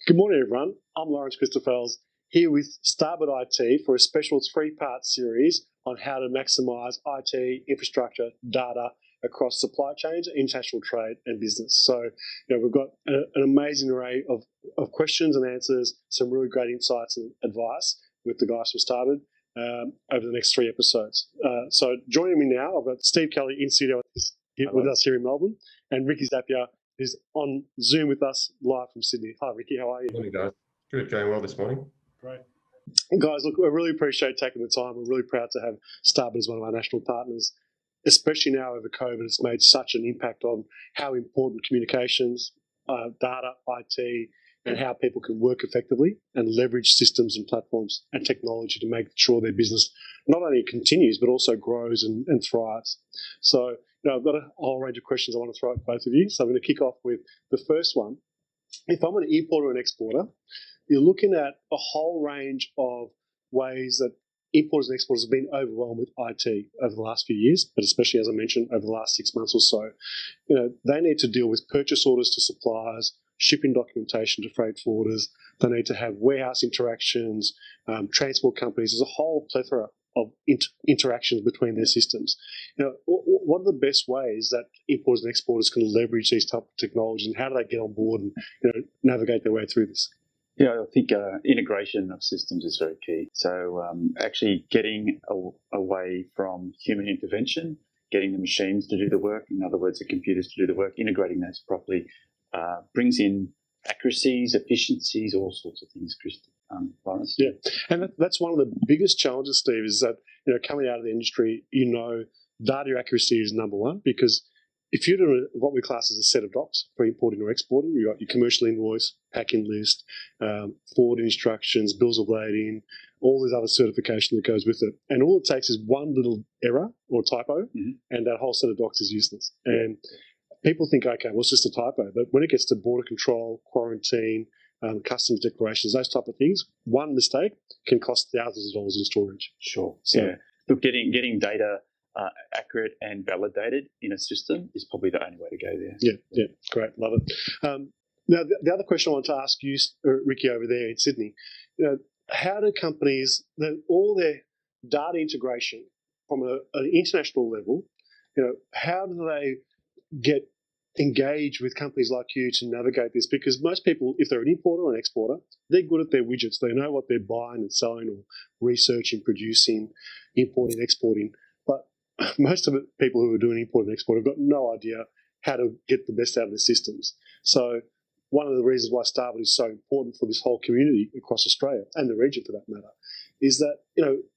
Good morning, everyone. I'm Lawrence Christophels here with Starboard IT for a special three-part series on how to maximise IT infrastructure data across supply chains, international trade, and business. So, we've got an amazing array of questions and answers, some really great insights and advice with the guys from Starboard over the next 3 episodes. So, joining me now, I've got Steve Kelly in studio with us here in Melbourne, and Ricky Zappia, who's on Zoom with us live from Sydney. Hi, Ricky. How are you? Morning, guys. Good, going well this morning. Great. Guys, look, we really appreciate taking the time. We're really proud to have Starboard as one of our national partners, especially now over COVID. It's made such an impact on how important communications, data, IT, and how people can work effectively and leverage systems and platforms and technology to make sure their business not only continues, but also grows and thrives. So, I've got a whole range of questions I want to throw at both of you. So I'm going to kick off with the first one. If I'm an importer or an exporter, you're looking at a whole range of ways that importers and exporters have been overwhelmed with IT over the last few years, but especially, as I mentioned, over the last 6 months or so. They need to deal with purchase orders to suppliers, shipping documentation to freight forwarders. They need to have warehouse interactions, transport companies. There's a whole plethora of interactions between their systems. What are the best ways that importers and exporters can leverage these type of technologies, and how do they get on board and navigate their way through this? Yeah, I think integration of systems is very key. So actually getting away from human intervention, getting the machines to do the work, in other words, the computers to do the work, integrating those properly brings in accuracies, efficiencies, all sorts of things, Lawrence. Yeah, and that's one of the biggest challenges, Steve, is that coming out of the industry, data accuracy is number one, because if you're doing what we class as a set of docs for importing or exporting, you've got your commercial invoice, packing list, forward instructions, bills of lading, all this other certification that goes with it. And all it takes is one little error or typo, and that whole set of docs is useless. And people think, okay, well, it's just a typo. But when it gets to border control, quarantine, customs declarations, those type of things, one mistake can cost thousands of dollars in storage. Sure. So, yeah. Look, getting data accurate and validated in a system is probably the only way to go there. Yeah, great, love it. Now, the other question I want to ask you, Ricky, over there in Sydney, how do companies, all their data integration from an international level, how do they get engaged with companies like you to navigate this? Because most people, if they're an importer or an exporter, they're good at their widgets. They know what they're buying and selling or researching, producing, importing, exporting. But most of the people who are doing import and export have got no idea how to get the best out of their systems. So one of the reasons why Starboard is so important for this whole community across Australia and the region for that matter is that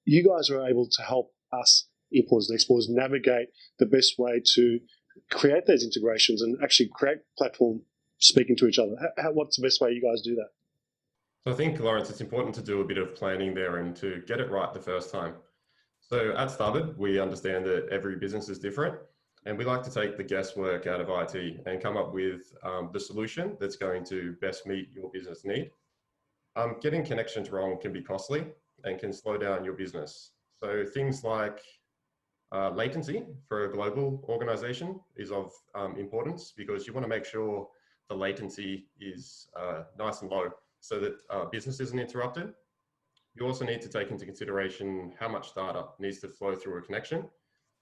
you guys are able to help us importers and exporters navigate the best way to create those integrations and actually create platform speaking to each other. What's the best way you guys do that? So I think, Lawrence, it's important to do a bit of planning there and to get it right the first time. So at Starboard, we understand that every business is different, and we like to take the guesswork out of IT and come up with the solution that's going to best meet your business need. Getting connections wrong can be costly and can slow down your business. So things like latency for a global organization is of importance, because you want to make sure the latency is nice and low so that business isn't interrupted. You also need to take into consideration how much data needs to flow through a connection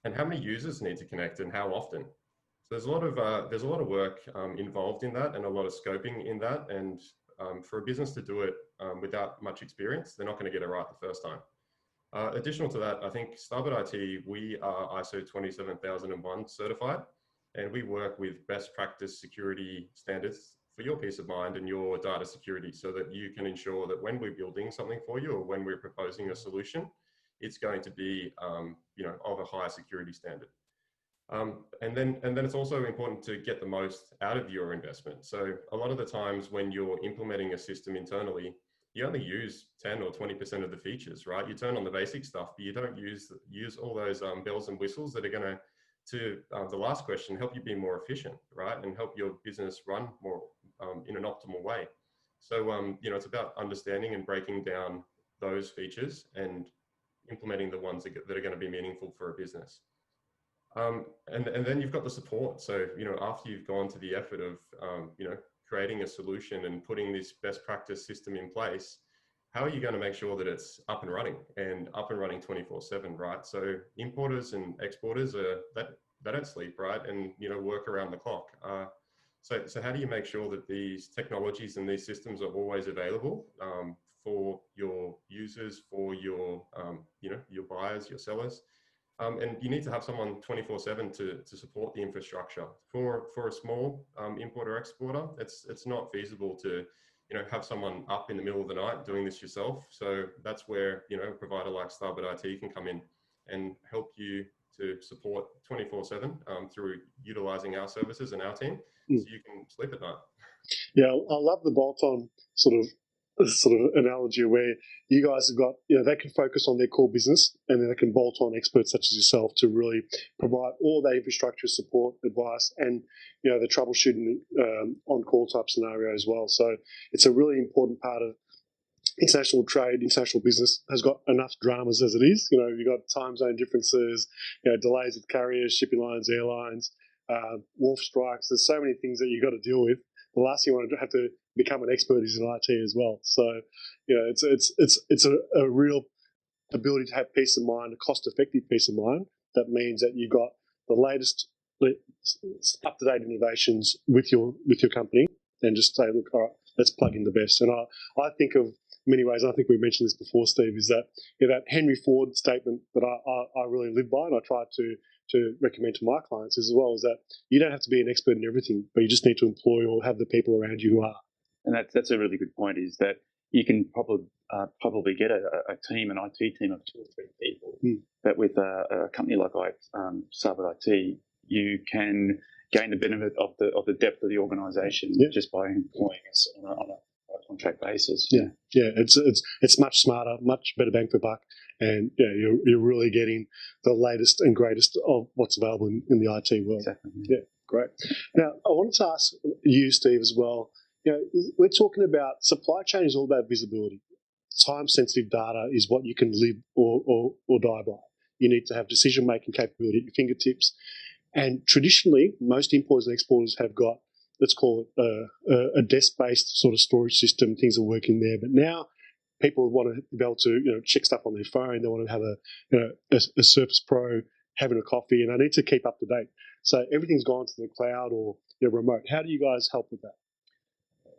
and how many users need to connect and how often. So there's a lot of work involved in that and a lot of scoping in that. And for a business to do it without much experience, they're not going to get it right the first time. Additional to that, I think Starboard IT, we are ISO 27001 certified, and we work with best practice security standards for your peace of mind and your data security, so that you can ensure that when we're building something for you or when we're proposing a solution, it's going to be of a higher security standard. And then it's also important to get the most out of your investment. So a lot of the times when you're implementing a system internally, you only use 10 or 20% of the features, right? You turn on the basic stuff, but you don't use all those bells and whistles that are going to the last question, help you be more efficient, right? And help your business run more in an optimal way. So, it's about understanding and breaking down those features and implementing the ones that are going to be meaningful for a business. And then you've got the support. So, after you've gone to the effort of, creating a solution and putting this best practice system in place, how are you going to make sure that it's up and running 24/7, right? So importers and exporters they don't sleep, right? And, work around the clock. So how do you make sure that these technologies and these systems are always available for your users, for your, your buyers, your sellers? And you need to have someone 24/7 to support the infrastructure. For a small importer exporter, it's not feasible to have someone up in the middle of the night doing this yourself. So that's where a provider like Starboard IT can come in and help you to support 24/7 through utilizing our services and our team, so you can sleep at night. Yeah, I love the bolt-on sort of analogy where you guys have got, they can focus on their core business, and then they can bolt on experts such as yourself to really provide all that infrastructure support, advice, and the troubleshooting on-call type scenario as well. So it's a really important part of international trade. International business has got enough dramas as it is. You've got time zone differences, delays with carriers, shipping lines, airlines, wharf strikes. There's so many things that you've got to deal with. The last thing you want to have to become an expert is in IT as well. So, it's a real ability to have peace of mind, a cost-effective peace of mind. That means that you've got the latest up-to-date innovations with your company, and just say, look, all right, let's plug in the best. And I think of many ways, I think we mentioned this before, Steve, is that that Henry Ford statement that I really live by, and I try to recommend to my clients as well, is that you don't have to be an expert in everything, but you just need to employ or have the people around you who are. And that's a really good point, is that you can probably get a team, an IT team of 2 or 3 people, but with a company like Starboard IT, you can gain the benefit of the depth of the organisation just by employing us on a contract basis. Yeah, it's much smarter, much better bang for buck, and you're really getting the latest and greatest of what's available in the IT world. Exactly. Yeah, great. Now, I wanted to ask you, Steve, as well. We're talking about supply chain is all about visibility. Time-sensitive data is what you can live or die by. You need to have decision-making capability at your fingertips. And traditionally, most importers and exporters have got, let's call it a desk-based sort of storage system. Things are working there. But now people want to be able to check stuff on their phone. They want to have a Surface Pro, having a coffee, and they need to keep up to date. So everything's gone to the cloud or remote. How do you guys help with that?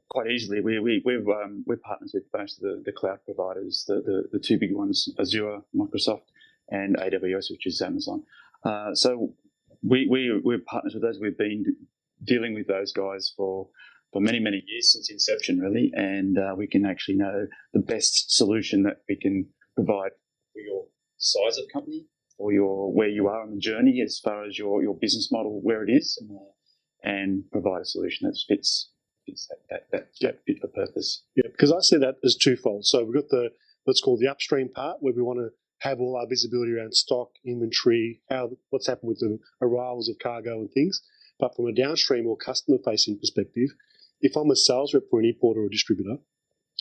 Quite easily. We're partners with most of the cloud providers, the 2 big ones, Azure, Microsoft, and AWS, which is Amazon. So we're partners with those. We've been dealing with those guys for many, many years, since inception, really, and we can actually know the best solution that we can provide for your size of company, or where you are on the journey as far as your business model, where it is, and provide a solution that fits that fit for purpose. Yeah, because I see that as twofold. So we've got let's call the upstream part, where we want to have all our visibility around stock, inventory, what's happened with the arrivals of cargo and things. But from a downstream or customer-facing perspective, if I'm a sales rep for an importer or distributor,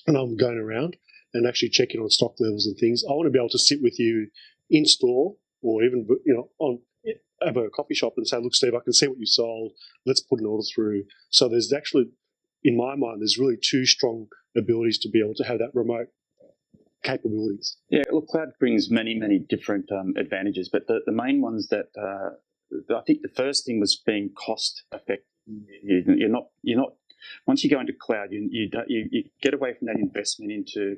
and I'm going around and actually checking on stock levels and things, I want to be able to sit with you in store, or even have a coffee shop and say, look, Steve, I can see what you sold. Let's put an order through. So there's actually, in my mind, there's really 2 strong abilities to be able to have that remote capabilities. Yeah, look, cloud brings many, many different advantages, but the main ones that I think the first thing was being cost effective. You're not. Once you go into cloud, you get away from that investment into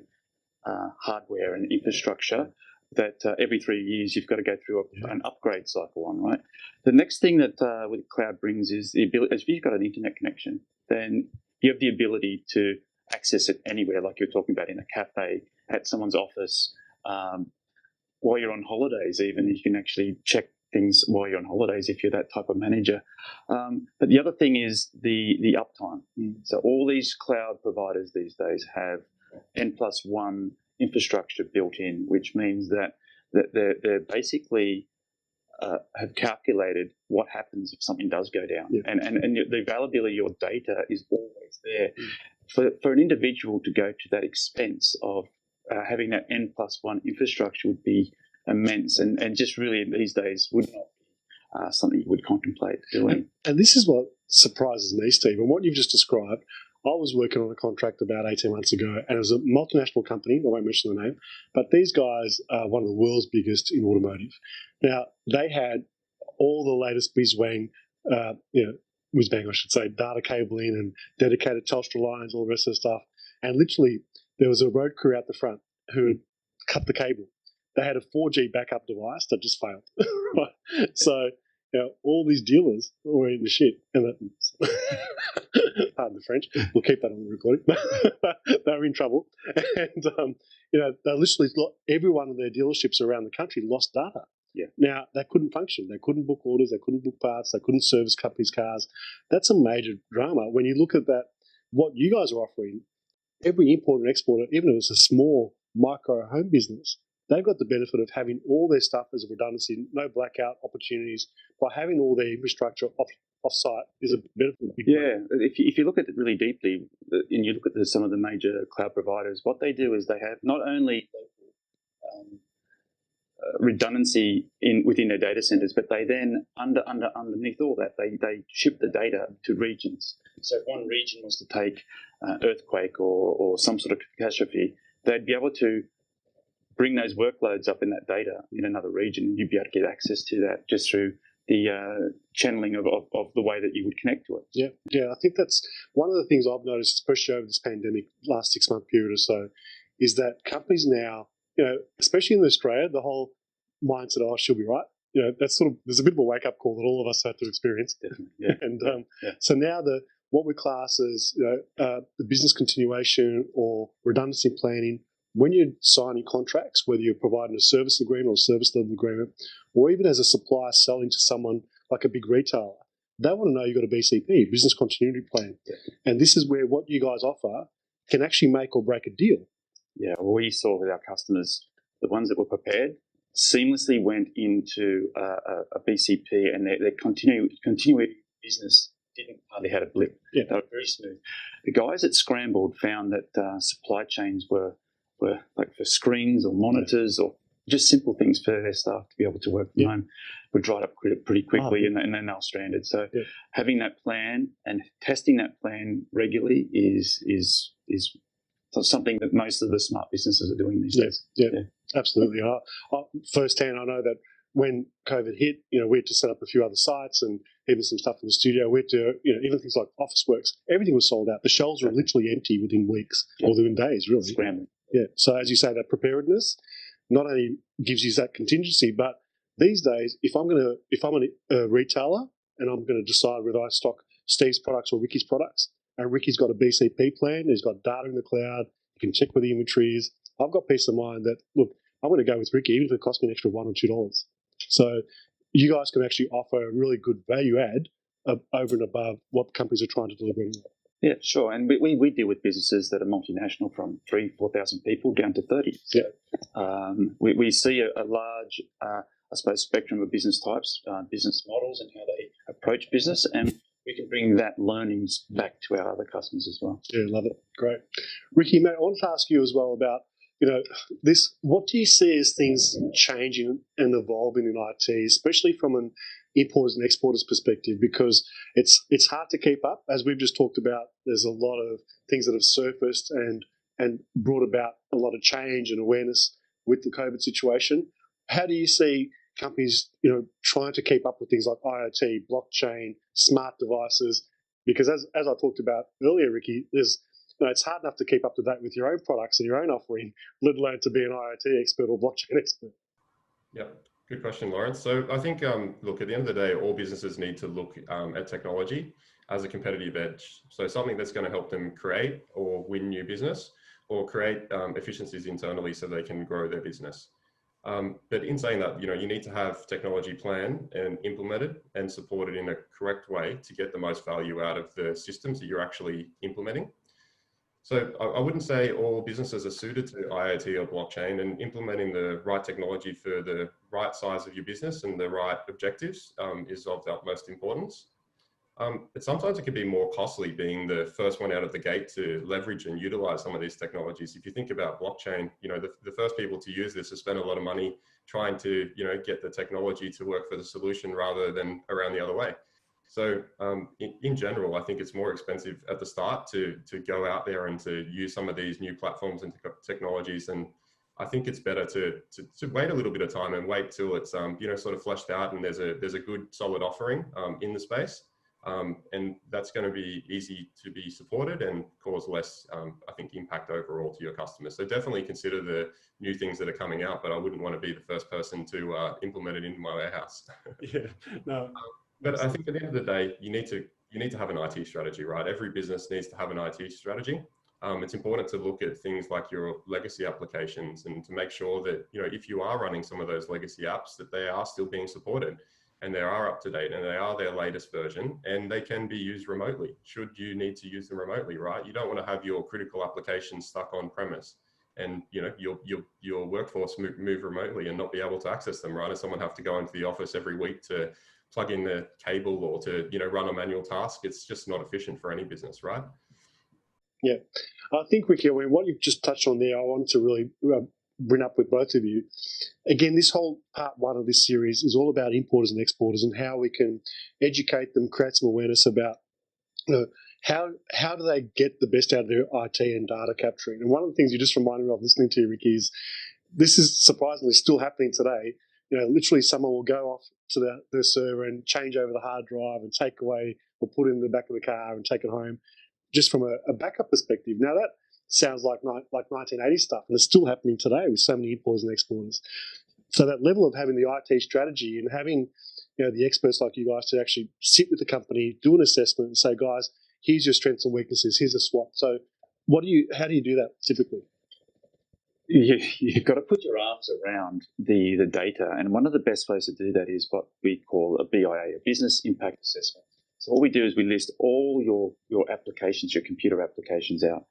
hardware and infrastructure that every 3 years you've got to go through an upgrade cycle on, right? The next thing that with cloud brings is the ability. If you've got an internet connection, then you have the ability to access it anywhere, like you're talking about in a cafe, at someone's office, while you're on holidays. Even you can actually check things while you're on holidays if you're that type of manager. But the other thing is the uptime. So all these cloud providers these days have N+1 infrastructure built in, which means that they're basically have calculated what happens if something does go down, and the availability of your data is always there. For an individual to go to that expense of having that N+1 infrastructure would be immense, and just really these days would not be something you would contemplate doing. And this is what surprises me, Steve, and what you've just described. I was working on a contract about 18 months ago, and it was a multinational company. I won't mention the name, but these guys are one of the world's biggest in automotive. Now, they had all the latest whiz-bang, I should say, data cabling and dedicated Telstra lines, all the rest of the stuff. And literally, there was a road crew out the front who had cut the cable. They had a 4G backup device that just failed. So, all these dealers were in the shit. And pardon the French, we'll keep that on the recording. They were in trouble. And, they literally, every one of their dealerships around the country lost data. Yeah. Now, they couldn't function. They couldn't book orders. They couldn't book parts. They couldn't service companies' cars. That's a major drama. When you look at that, what you guys are offering, every importer and exporter, even if it's a small micro home business, they've got the benefit of having all their stuff as a redundancy, no blackout opportunities. By having all their infrastructure off-site is a benefit. Yeah, if you look at it really deeply, and you look at some of the major cloud providers, what they do is they have not only redundancy within their data centers, but they then underneath all that, they ship the data to regions. So if one region was to take earthquake or some sort of catastrophe, they'd be able to bring those workloads up in that data in another region, and you'd be able to get access to that just through the channeling of the way that you would connect to it. Yeah. I think that's one of the things I've noticed, especially over this pandemic, last 6 month period or so, is that companies now, especially in Australia, the whole mindset, she'll be right. That's sort of, there's a bit of a wake up call that all of us have to experience. Definitely, yeah. And Yeah. So now what we class as the business continuation or redundancy planning, when you're signing contracts, whether you're providing a service agreement or a service level agreement, or even as a supplier selling to someone like a big retailer, they want to know you've got a BCP, business continuity plan. Yeah. And this is where what you guys offer can actually make or break a deal. Yeah, well, we saw with our customers, the ones that were prepared seamlessly went into a BCP, and their continuity business didn't hardly had a blip. Yeah. They were very smooth. The guys that scrambled found that supply chains were like for screens or monitors or just simple things for their staff to be able to work from home were dried up pretty quickly, and then they were stranded. So having that plan and testing that plan regularly is something that most of the smart businesses are doing these days. Yeah, absolutely. Firsthand, I know that when COVID hit, we had to set up a few other sites and even some stuff in the studio. We had to, even things like Officeworks, everything was sold out. The shelves were literally empty within weeks or within days, really. Scrambling. Yeah. So as you say, that preparedness not only gives you that contingency, but these days, if I'm a retailer and I'm going to decide whether I stock Steve's products or Ricky's products, and Ricky's got a BCP plan, he's got data in the cloud, you can check where the inventory is. I've got peace of mind that, look, I'm going to go with Ricky, even if it costs me an extra $1 or $2. So you guys can actually offer a really good value add over and above what companies are trying to deliver anyway. Yeah, sure. And we deal with businesses that are multinational from 3,000-4,000 people down to 30. So, we see a large, spectrum of business types, business models and how they approach business, and we can bring that learnings back to our other customers as well. Yeah, love it. Great. Ricky, mate, I want to ask you as well about, this. What do you see as things changing and evolving in IT, especially from an importers and exporters perspective? Because it's hard to keep up. As we've just talked about, there's a lot of things that have surfaced and brought about a lot of change and awareness with the COVID situation. How do you see companies, trying to keep up with things like IoT, blockchain, smart devices? Because as I talked about earlier, Ricky, it's hard enough to keep up to date with your own products and your own offering, let alone to be an IoT expert or blockchain expert. Yeah, good question, Lawrence. So I think, look, at the end of the day, all businesses need to look at technology as a competitive edge. So something that's going to help them create or win new business or create efficiencies internally so they can grow their business. But in saying that, you need to have technology planned and implemented and supported in a correct way to get the most value out of the systems that you're actually implementing. So I wouldn't say all businesses are suited to IoT or blockchain, and implementing the right technology for the right size of your business and the right objectives is of the utmost importance. Sometimes it can be more costly being the first one out of the gate to leverage and utilize some of these technologies. If you think about blockchain, the first people to use this have spent a lot of money trying to, get the technology to work for the solution rather than around the other way. So in general, I think it's more expensive at the start to go out there and to use some of these new platforms and technologies. And I think it's better to wait a little bit of time and wait till it's sort of fleshed out and there's a good solid offering in the space. And that's going to be easy to be supported and cause less, I think, impact overall to your customers. So definitely consider the new things that are coming out, but I wouldn't want to be the first person to implement it into my warehouse. Yeah, no. But I think at the end of the day, you need to have an IT strategy, right? Every business needs to have an IT strategy. It's important to look at things like your legacy applications and to make sure that, if you are running some of those legacy apps, that they are still being supported and they are up to date and they are their latest version and they can be used remotely should you need to use them remotely, right? You don't want to have your critical applications stuck on premise and, your workforce move remotely and not be able to access them, right? And someone have to go into the office every week to plug in the cable or to, run a manual task. It's just not efficient for any business, right? Yeah, I think, Ricky, what you've just touched on there, I want to really bring up with both of you. Again, this whole part one of this series is all about importers and exporters and how we can educate them, create some awareness about how do they get the best out of their IT and data capturing. And one of the things you just reminded me of listening to you, Ricky, is this is surprisingly still happening today. Literally someone will go off to the server and change over the hard drive and take away or put it in the back of the car and take it home, just from a backup perspective. Now that sounds like 1980 stuff, and it's still happening today with so many importers and exporters. So that level of having the IT strategy and having the experts like you guys to actually sit with the company, do an assessment, and say, guys, here's your strengths and weaknesses, here's a SWOT. So how do you do that typically? You've got to put your arms around the data, and one of the best ways to do that is what we call a BIA, a business impact assessment. So what we do is we list all your applications, your computer applications out.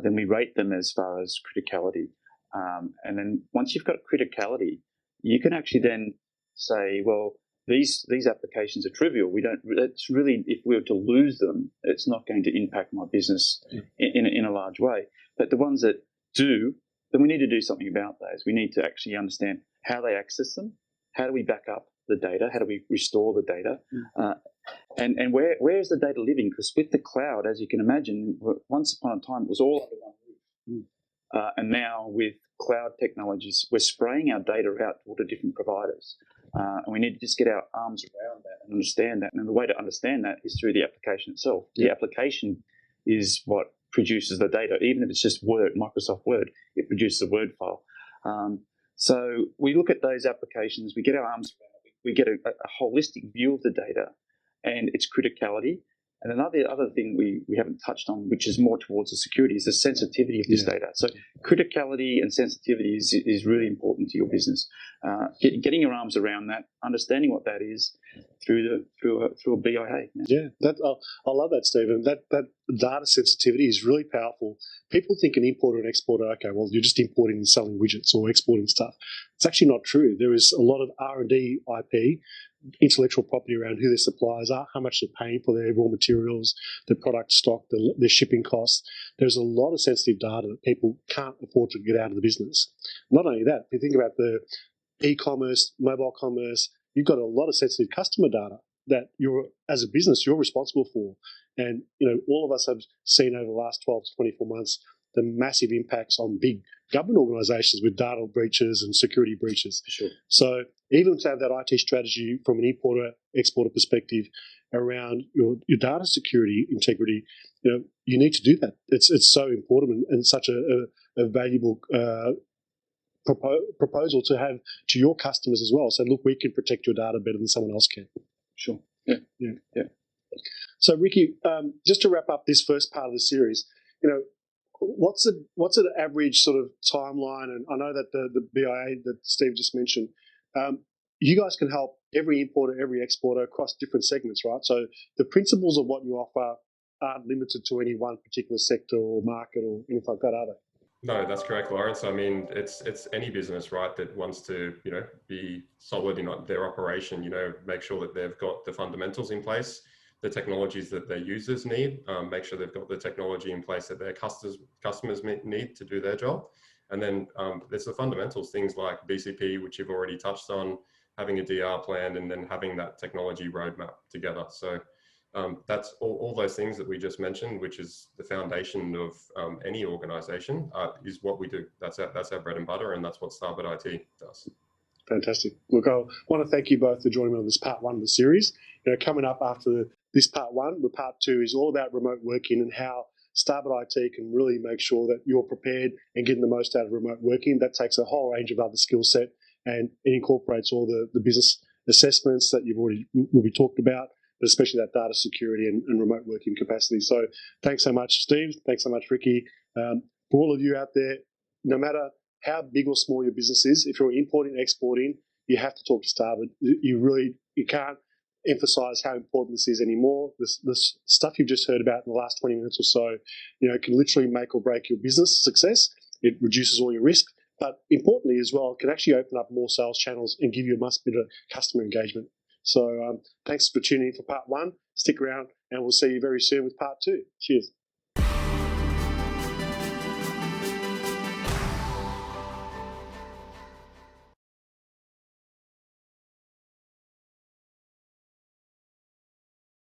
Then we rate them as far as criticality. And then once you've got criticality, you can actually then say, well, these applications are trivial. It's really, if we were to lose them, it's not going to impact my business in a large way. But the ones that do, then we need to do something about those. We need to actually understand how they access them. How do we back up the data? How do we restore the data? And where is the data living? Because with the cloud, as you can imagine, once upon a time, it was all under one roof. And now with cloud technologies, we're spraying our data out to all the different providers. And we need to just get our arms around that and understand that. And the way to understand that is through the application itself. The application is what produces the data. Even if it's just Word, Microsoft Word, it produces a Word file. So we look at those applications, we get our arms around it, we get a holistic view of the data and its criticality. And other thing we haven't touched on, which is more towards the security, is the sensitivity of this data. So criticality and sensitivity is really important to your business. Getting your arms around that, understanding what that is through a BIA. Yeah, I love that, Stephen. That data sensitivity is really powerful. People think an importer and exporter, okay, well, you're just importing and selling widgets or exporting stuff. It's actually not true. There is a lot of R&D IP, intellectual property around who their suppliers are, how much they're paying for their raw materials, their product stock, their shipping costs. There's a lot of sensitive data that people can't afford to get out of the business. Not only that, if you think about the e-commerce, mobile commerce, you've got a lot of sensitive customer data that as a business, you're responsible for. And, all of us have seen over the last 12 to 24 months the massive impacts on big government organisations with data breaches and security breaches. Sure. So even to have that IT strategy from an importer-exporter perspective around your data security integrity, you need to do that. It's so important and such a valuable proposal to have to your customers as well. So look, we can protect your data better than someone else can. Sure. Yeah. So Ricky, just to wrap up this first part of the series, what's an average sort of timeline? And I know that the BIA that Steve just mentioned, you guys can help every importer, every exporter across different segments, right? So the principles of what you offer aren't limited to any one particular sector or market or anything like that, are they? No, that's correct, Lawrence. I mean, it's any business, right, that wants to, be solid in their operation, make sure that they've got the fundamentals in place, the technologies that their users need, make sure they've got the technology in place that their customers need to do their job. And then there's the fundamentals, things like BCP, which you've already touched on, having a DR plan, and then having that technology roadmap together. So that's all those things that we just mentioned, which is the foundation of any organization, is what we do. That's our bread and butter, and that's what Starboard IT does. Fantastic. Look, I want to thank you both for joining me on this part one of the series. Coming up after this part one, with part two is all about remote working and how Starboard IT can really make sure that you're prepared and getting the most out of remote working. That takes a whole range of other skill set, and it incorporates all the business assessments that you've already will be talked about, but especially that data security and remote working capacity. So thanks so much, Steve. Thanks so much, Ricky. For all of you out there, no matter how big or small your business is, if you're importing and exporting, you have to talk to Starboard. You can't emphasize how important this is anymore. This stuff you've just heard about in the last 20 minutes or so, can literally make or break your business success. It reduces all your risk, but importantly as well, it can actually open up more sales channels and give you a much better customer engagement. So thanks for tuning in for part one. Stick around and we'll see you very soon with part two. Cheers.